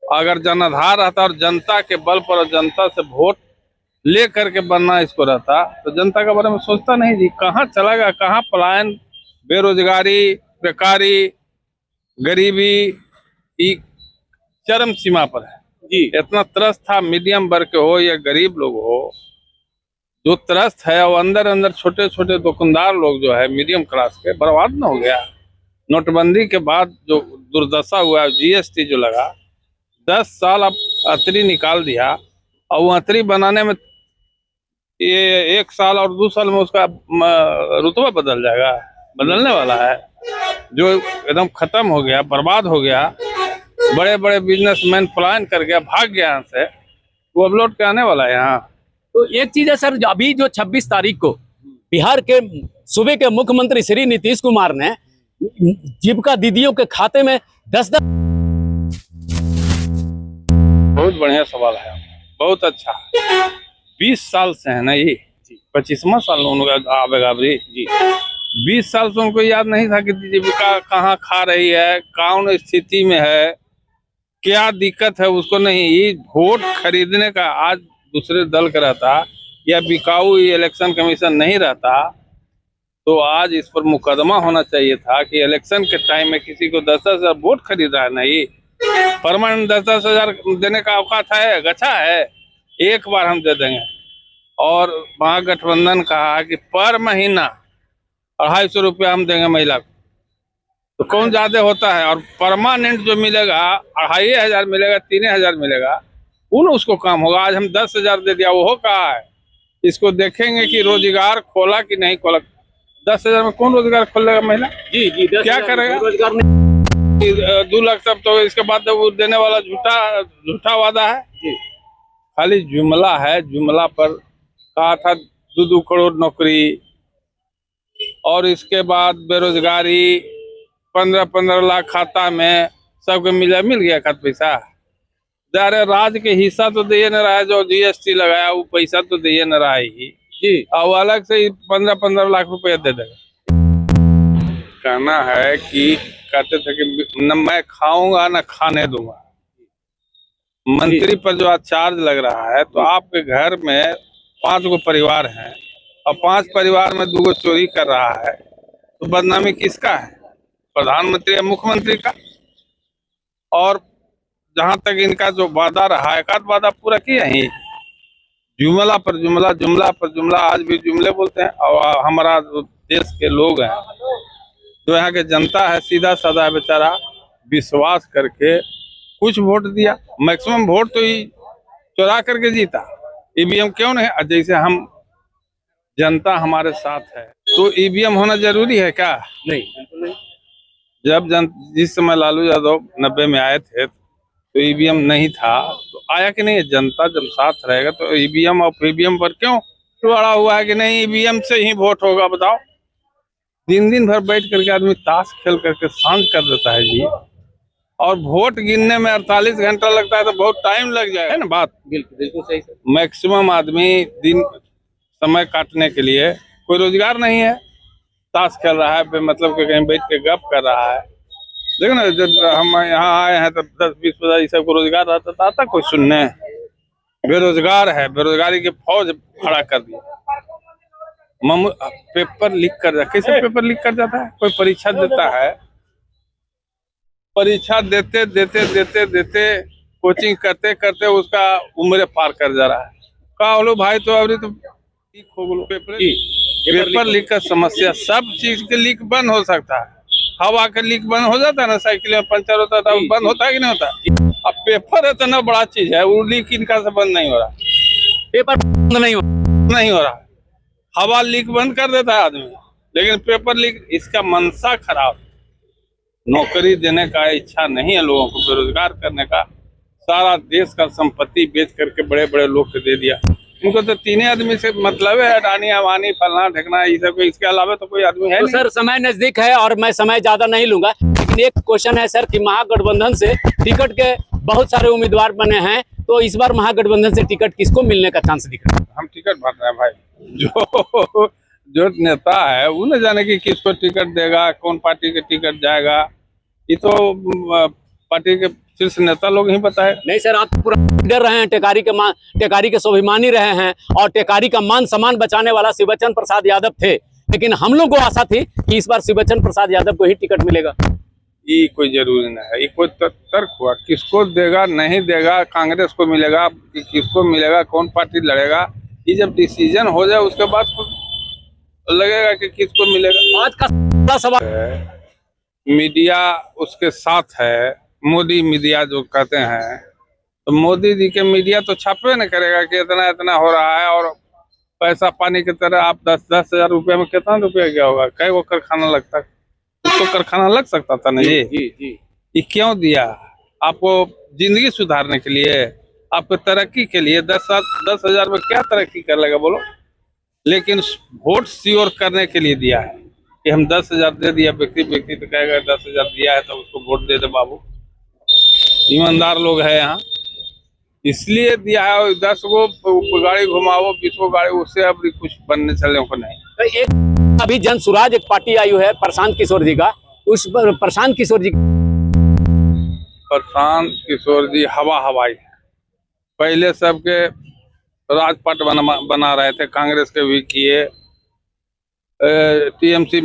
अगर जनाधार रहता और जनता के बल पर जनता से वोट ले करके बनना इसको रहता तो जनता के बारे में सोचता नहीं जी। कहाँ चला गया, कहाँ पलायन, बेरोजगारी, बेकारी, गरीबी की चरम सीमा पर है जी। इतना त्रस्त था, मीडियम वर्ग के हो या गरीब लोग हो, जो त्रस्त है और अंदर अंदर छोटे छोटे दुकानदार लोग जो है मीडियम क्लास के, बर्बाद न हो गया। नोटबंदी के बाद जो दुर्दशा हुआ, जीएसटी जो लगा, 10 साल अब अतरी निकाल दिया और वो अतरी बनाने में ये 1 साल और 2 साल में उसका रुतबा बदल जाएगा, बदलने वाला है, जो एकदम खत्म हो गया, बर्बाद हो गया। बड़े बड़े बिजनेसमैन पलायन कर गया, भाग गया यहाँ से, वो अब लौट के आने वाला है यहाँ। तो एक चीज है सर, अभी जो 26 तारीख को बिहार के सूबे के मुख्यमंत्री श्री नीतीश कुमार ने जीविका दीदियों के खाते में 10-10। बहुत बढ़िया सवाल है, बहुत अच्छा। 20 साल से है ना, ये 25वां साल उनका आवेगा जी। 20 साल से उनको याद नहीं था कि जीविका कहाँ खा रही है, कौन स्थिति में है, क्या दिक्कत है, उसको नहीं। ये वोट खरीदने का आज दूसरे दल का रहता या बिकाऊ इलेक्शन कमीशन नहीं रहता तो आज इस पर मुकदमा होना चाहिए था कि इलेक्शन के टाइम में किसी को 10-10 हजार वोट खरीद रहा है। नहीं, परमानेंट 10-10 हजार देने का औकात है, गच्छा है, एक बार हम दे देंगे। और महागठबंधन कहा कि पर महीना 250 रुपया हम देंगे महिला को, तो कौन ज्यादा होता है। और परमानेंट जो मिलेगा 2500 मिलेगा, 3000 मिलेगा, उन उसको काम होगा। आज हम 10,000 दे दिया, वो कहा है इसको देखेंगे कि रोजगार खोला कि नहीं खोला। 10,000 में कौन रोजगार खोलेगा महिला जी जी, क्या करेगा रोजगार नहीं। 2 लाख सब तो इसके बाद वो देने वाला झूठा वादा है जी, खाली जुमला है। जुमला पर कहा था 2-2 करोड़ नौकरी, और इसके बाद बेरोजगारी, 15-15 लाख खाता में सबके मिल गया खाता पैसा। अरे राज्य के हिस्सा तो दे न रहा है, जो जीएसटी लगाया वो पैसा तो दे न रहा है ही जी, और अलग से 15-15 लाख रुपए दे देगा। कहना है कि कहते थे कि न मैं खाऊंगा न खाने दूंगा। मंत्री पर जो आज चार्ज लग रहा है, तो आपके घर में 5 गो परिवार हैं और 5 परिवार में 2 गो चोरी कर रहा है, तो बदनामी किसका है? प्रधानमंत्री या मुख्यमंत्री का। और जहां तक इनका जो वादा रहा, एक आध वादा पूरा किया ही, जुमला पर जुमला, जुमला पर जुमला, आज भी जुमले बोलते हैं। और हमारा जो देश के लोग हैं, जो यहाँ के जनता है, सीधा साधा बेचारा विश्वास करके कुछ वोट दिया, मैक्सिमम वोट तो ही चुरा करके जीता। ईवीएम क्यों नहीं? जैसे हम जनता हमारे साथ है तो ईवीएम होना जरूरी है क्या? नहीं, बिल्कुल नहीं। जब जिस समय लालू यादव 90 में आए थे तो ईवीएम नहीं था, तो आया कि नहीं? जनता जब साथ रहेगा तो ईवीएम और ईवीएम पर क्यों अड़ा हुआ है कि नहीं ईवीएम से ही वोट होगा? बताओ। दिन भर बैठ करके आदमी ताश खेल करके शांत कर देता है जी, और वोट गिनने में 48 घंटा लगता है, तो बहुत टाइम लग जाएगा ना। बात बिल्कुल बिल्कुल सही सर। मैक्सिमम आदमी दिन समय काटने के लिए, कोई रोजगार नहीं है, ताश खेल रहा है, मतलब कि कहीं बैठ के गप कर रहा है। देखो ना, जब हम यहाँ आए हैं तो 10-20 हजार इस सबको रोजगार रहता था, आता कोई सुनने? बेरोजगार है, बेरोजगारी की फौज खड़ा कर दिया। पेपर लीक कर जाता, कैसे पेपर लीक कर जाता है? कोई परीक्षा देता है, परीक्षा देते देते देते देते कोचिंग करते करते उसका उम्र पार कर जा रहा है। कहा बोलो भाई, तो अभी तो लीक हो गलो पेपर लीक का समस्या। सब चीज के लीक बंद हो सकता है, हवा का लीक बंद हो जाता है ना, साइकिल में पंचर होता था, बंद होता है कि नहीं होता? अब पेपर इतना बड़ा चीज है, वो लीक इनका से बंद नहीं हो रहा, पेपर बंद नहीं हो रहा। हवा लीक बंद कर देता है आदमी, लेकिन पेपर लीक, इसका मनसा खराब। नौकरी देने का इच्छा नहीं है लोगों को, बेरोजगार करने का। सारा देश का संपत्ति बेच करके बड़े बड़े लोग को दे दिया। उनको तो 3 आदमी से मतलब है, अडानी अवानी फलना ढकना, ये सब। इसके अलावा तो कोई आदमी है तो नहीं। सर समय नजदीक है और मैं समय ज्यादा नहीं लूंगा, लेकिन एक क्वेश्चन है सर कि महागठबंधन से टिकट के बहुत सारे उम्मीदवार बने हैं, तो इस बार महागठबंधन से टिकट किसको मिलने का चांस दिख रहा है? हम टिकट भर रहे हैं भाई, जो नेता है वो न जाने कि किसको टिकट देगा, कौन पार्टी के टिकट जाएगा। ये तो पार्टी के शीर्ष नेता लोग ही बताए। नहीं सर, आप पूरा लीडर रहे हैं, टेकारी के स्वाभिमानी रहे हैं और टेकारी का मान सम्मान बचाने वाला शिवचंद्र प्रसाद यादव थे, लेकिन हम लोग को आशा थी कि इस बार शिवचंद्र प्रसाद यादव को ही टिकट मिलेगा। ये कोई जरूरी नहीं है, ये कोई तर्क हुआ, किसको देगा नहीं देगा, कांग्रेस को मिलेगा कि किसको मिलेगा, कौन पार्टी लड़ेगा, ये जब डिसीजन हो जाए उसके बाद लगेगा कि किसको मिलेगा। आज का बड़ा सवाल, मीडिया उसके साथ है, मोदी मीडिया जो कहते हैं, तो मोदी जी के मीडिया तो छापे न करेगा कि इतना इतना हो रहा है, और पैसा पानी की तरह आप 10-10 हजार रुपये में कितना रुपया क्या होगा, कई वो कारखाना लगता है, तो कारखाना लग सकता था ना जी। जी ये क्यों दिया? आपको जिंदगी सुधारने के लिए, आपको तरक्की के लिए। 10 हजार में क्या तरक्की कर लेगा बोलो? लेकिन वोट श्योर करने के लिए दिया है कि हम 10 हजार दे दिया, व्यक्ति तो कहेगा 10 हजार दिया है तो उसको वोट दे दे बाबू, ईमानदार लोग है यहाँ, इसलिए दिया है। 10 को गाड़ी घुमाओ, 20 को गाड़ी, उससे अब कुछ बनने चलने को नहीं। तो एक अभी जन सुराज एक पार्टी आई हुई है प्रशांत किशोर जी का, उस पर प्रशांत किशोर जी हवाई है। पहले सबके राजपाट बना रहे थे, कांग्रेस के भी किए, टीएमसी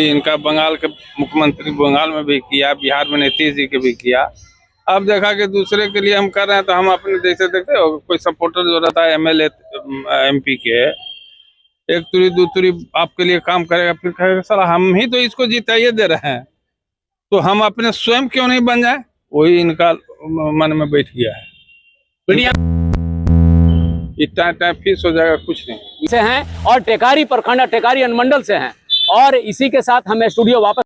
इनका बंगाल के मुख्यमंत्री बंगाल में भी किया, बिहार में नीतीश जी के भी किया। अब देखा कि दूसरे के लिए हम कर रहे हैं तो हम अपने जैसे देखते हो, कोई सपोर्टर जो रहता है एमएलए एमपी के, एक तुरी दो तुरी आपके लिए काम करेगा, फिर कहेगा सर हम ही तो इसको जीताइए दे रहे हैं, तो हम अपने स्वयं क्यों नहीं बन जाए? वही इनका मन में बैठ गया है। इतना फीस हो जाएगा, कुछ नहीं से हैं और टेकारी प्रखंड टेकारी अनुमंडल से हैं। और इसी के साथ हमें स्टूडियो वापस